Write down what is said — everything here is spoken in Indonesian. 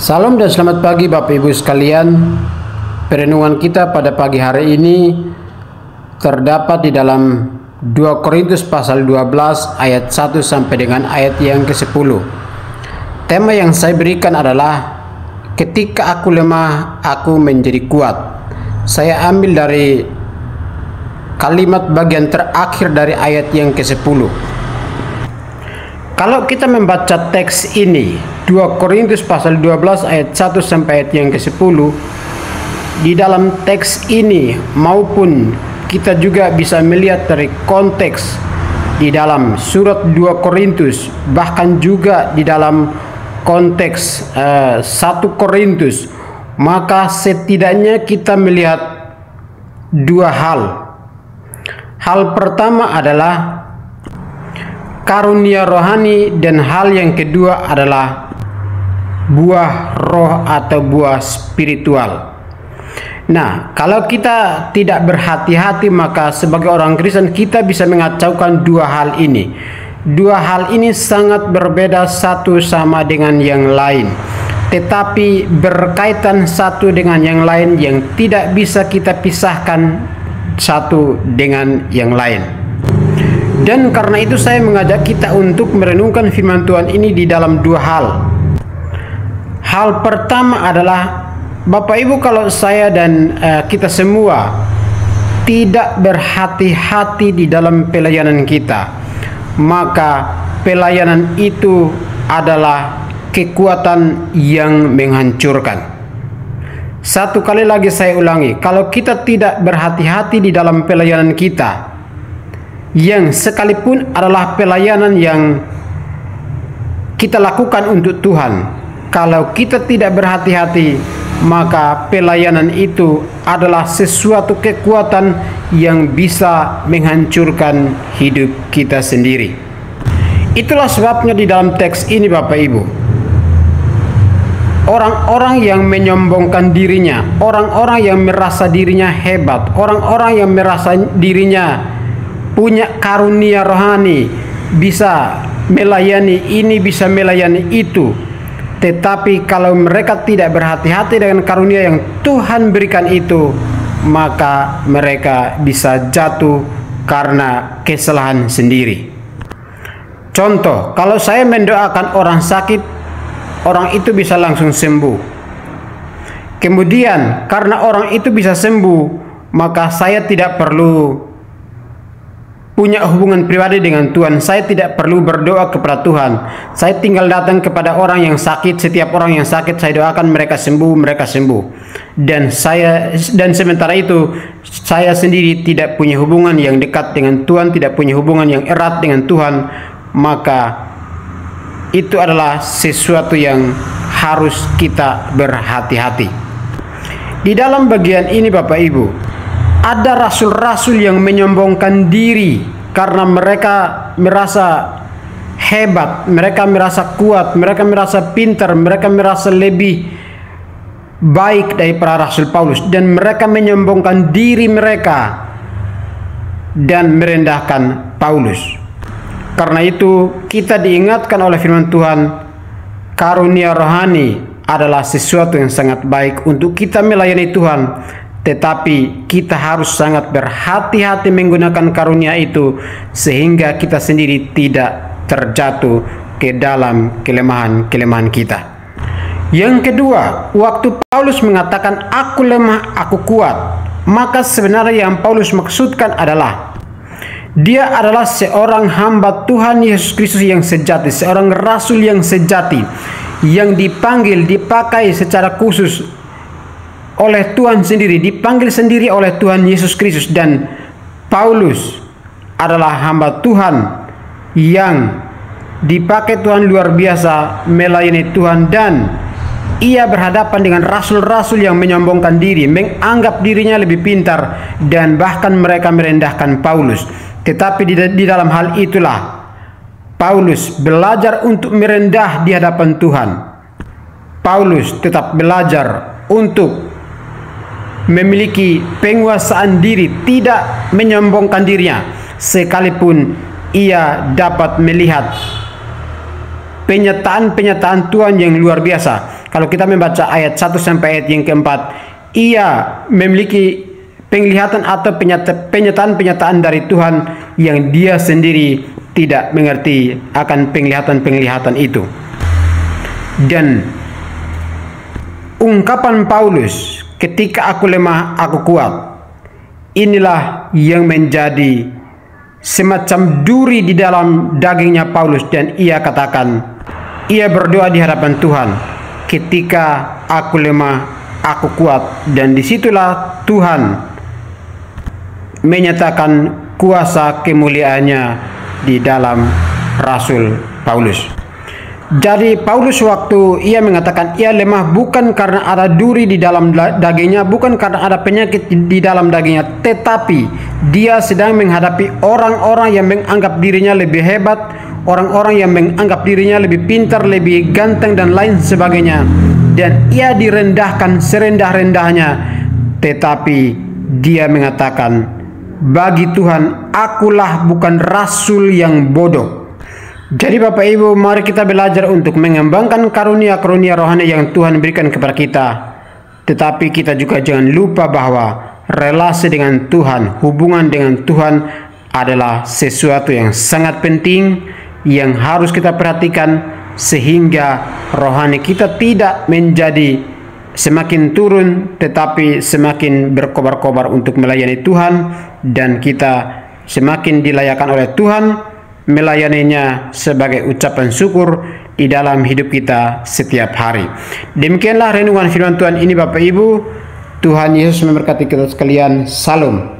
Salam dan selamat pagi Bapak Ibu sekalian. Perenungan kita pada pagi hari ini terdapat di dalam 2 Korintus pasal 12 ayat 1 sampai dengan ayat yang ke-10. Tema yang saya berikan adalah ketika aku lemah, aku menjadi kuat. Saya ambil dari kalimat bagian terakhir dari ayat yang ke-10. Kalau kita membaca teks ini 2 Korintus pasal 12 ayat 1 sampai ayat yang ke-10, di dalam teks ini maupun kita juga bisa melihat dari konteks di dalam surat 2 Korintus, bahkan juga di dalam konteks 1 Korintus, maka setidaknya kita melihat dua hal. Hal pertama adalah karunia rohani, dan hal yang kedua adalah buah roh atau buah spiritual. Nah, kalau kita tidak berhati-hati, maka sebagai orang Kristen kita bisa mengacaukan dua hal ini. Dua hal ini sangat berbeda satu sama dengan yang lain, tetapi berkaitan satu dengan yang lain yang tidak bisa kita pisahkan satu dengan yang lain. Dan karena itu saya mengajak kita untuk merenungkan firman Tuhan ini di dalam dua hal. Hal pertama adalah, Bapak Ibu, kalau saya dan kita semua tidak berhati-hati di dalam pelayanan kita, maka pelayanan itu adalah kekuatan yang menghancurkan. Satu kali lagi saya ulangi, kalau kita tidak berhati-hati di dalam pelayanan kita, yang sekalipun adalah pelayanan yang kita lakukan untuk Tuhan, kalau kita tidak berhati-hati, maka pelayanan itu adalah sesuatu kekuatan yang bisa menghancurkan hidup kita sendiri. Itulah sebabnya di dalam teks ini, Bapak Ibu, orang-orang yang menyombongkan dirinya, orang-orang yang merasa dirinya hebat, orang-orang yang merasa dirinya punya karunia rohani, bisa melayani ini, bisa melayani itu, tetapi kalau mereka tidak berhati-hati dengan karunia yang Tuhan berikan itu, maka mereka bisa jatuh karena kesalahan sendiri. Contoh, kalau saya mendoakan orang sakit, orang itu bisa langsung sembuh. Kemudian karena orang itu bisa sembuh, maka saya tidak perlu punya hubungan pribadi dengan Tuhan. Saya tidak perlu berdoa kepada Tuhan. Saya tinggal datang kepada orang yang sakit. Setiap orang yang sakit saya doakan, mereka sembuh, mereka sembuh. Dan sementara itu saya sendiri tidak punya hubungan yang dekat dengan Tuhan, tidak punya hubungan yang erat dengan Tuhan. Maka itu adalah sesuatu yang harus kita berhati-hati. Di dalam bagian ini, Bapak Ibu, ada rasul-rasul yang menyombongkan diri karena mereka merasa hebat, mereka merasa kuat, mereka merasa pintar, mereka merasa lebih baik daripada Rasul Paulus, dan mereka menyombongkan diri mereka dan merendahkan Paulus. Karena itu kita diingatkan oleh firman Tuhan, karunia rohani adalah sesuatu yang sangat baik untuk kita melayani Tuhan. Tetapi kita harus sangat berhati-hati menggunakan karunia itu, sehingga kita sendiri tidak terjatuh ke dalam kelemahan-kelemahan kita. Yang kedua, waktu Paulus mengatakan aku lemah, aku kuat, maka sebenarnya yang Paulus maksudkan adalah dia adalah seorang hamba Tuhan Yesus Kristus yang sejati, seorang rasul yang sejati, yang dipanggil, dipakai secara khusus oleh Tuhan sendiri, dipanggil sendiri oleh Tuhan Yesus Kristus. Dan Paulus adalah hamba Tuhan yang dipakai Tuhan luar biasa melayani Tuhan, dan ia berhadapan dengan rasul-rasul yang menyombongkan diri, menganggap dirinya lebih pintar, dan bahkan mereka merendahkan Paulus. Tetapi di dalam hal itulah Paulus belajar untuk merendah di hadapan Tuhan. Paulus tetap belajar untuk memiliki penguasaan diri, tidak menyombongkan dirinya, sekalipun ia dapat melihat penyataan-penyataan Tuhan yang luar biasa. Kalau kita membaca ayat 1 sampai ayat yang keempat, ia memiliki penglihatan atau penyataan dari Tuhan yang dia sendiri tidak mengerti akan penglihatan itu. Dan ungkapan Paulus, ketika aku lemah, aku kuat, inilah yang menjadi semacam duri di dalam dagingnya Paulus. Dan ia katakan, ia berdoa di hadapan Tuhan, ketika aku lemah, aku kuat. Dan disitulah Tuhan menyatakan kuasa kemuliaannya di dalam Rasul Paulus. Jadi Paulus waktu ia mengatakan ia lemah bukan karena ada duri di dalam dagingnya, bukan karena ada penyakit di dalam dagingnya, tetapi dia sedang menghadapi orang-orang yang menganggap dirinya lebih hebat, orang-orang yang menganggap dirinya lebih pintar, lebih ganteng dan lain sebagainya. Dan ia direndahkan serendah-rendahnya, tetapi dia mengatakan, bagi Tuhan akulah bukan rasul yang bodoh. Jadi Bapak Ibu, mari kita belajar untuk mengembangkan karunia-karunia rohani yang Tuhan berikan kepada kita. Tetapi kita juga jangan lupa bahwa relasi dengan Tuhan, hubungan dengan Tuhan adalah sesuatu yang sangat penting yang harus kita perhatikan, sehingga rohani kita tidak menjadi semakin turun tetapi semakin berkobar-kobar untuk melayani Tuhan, dan kita semakin dilayakan oleh Tuhan, melayaninya sebagai ucapan syukur di dalam hidup kita setiap hari. Demikianlah renungan firman Tuhan ini Bapak Ibu. Tuhan Yesus memberkati kita sekalian. Salam.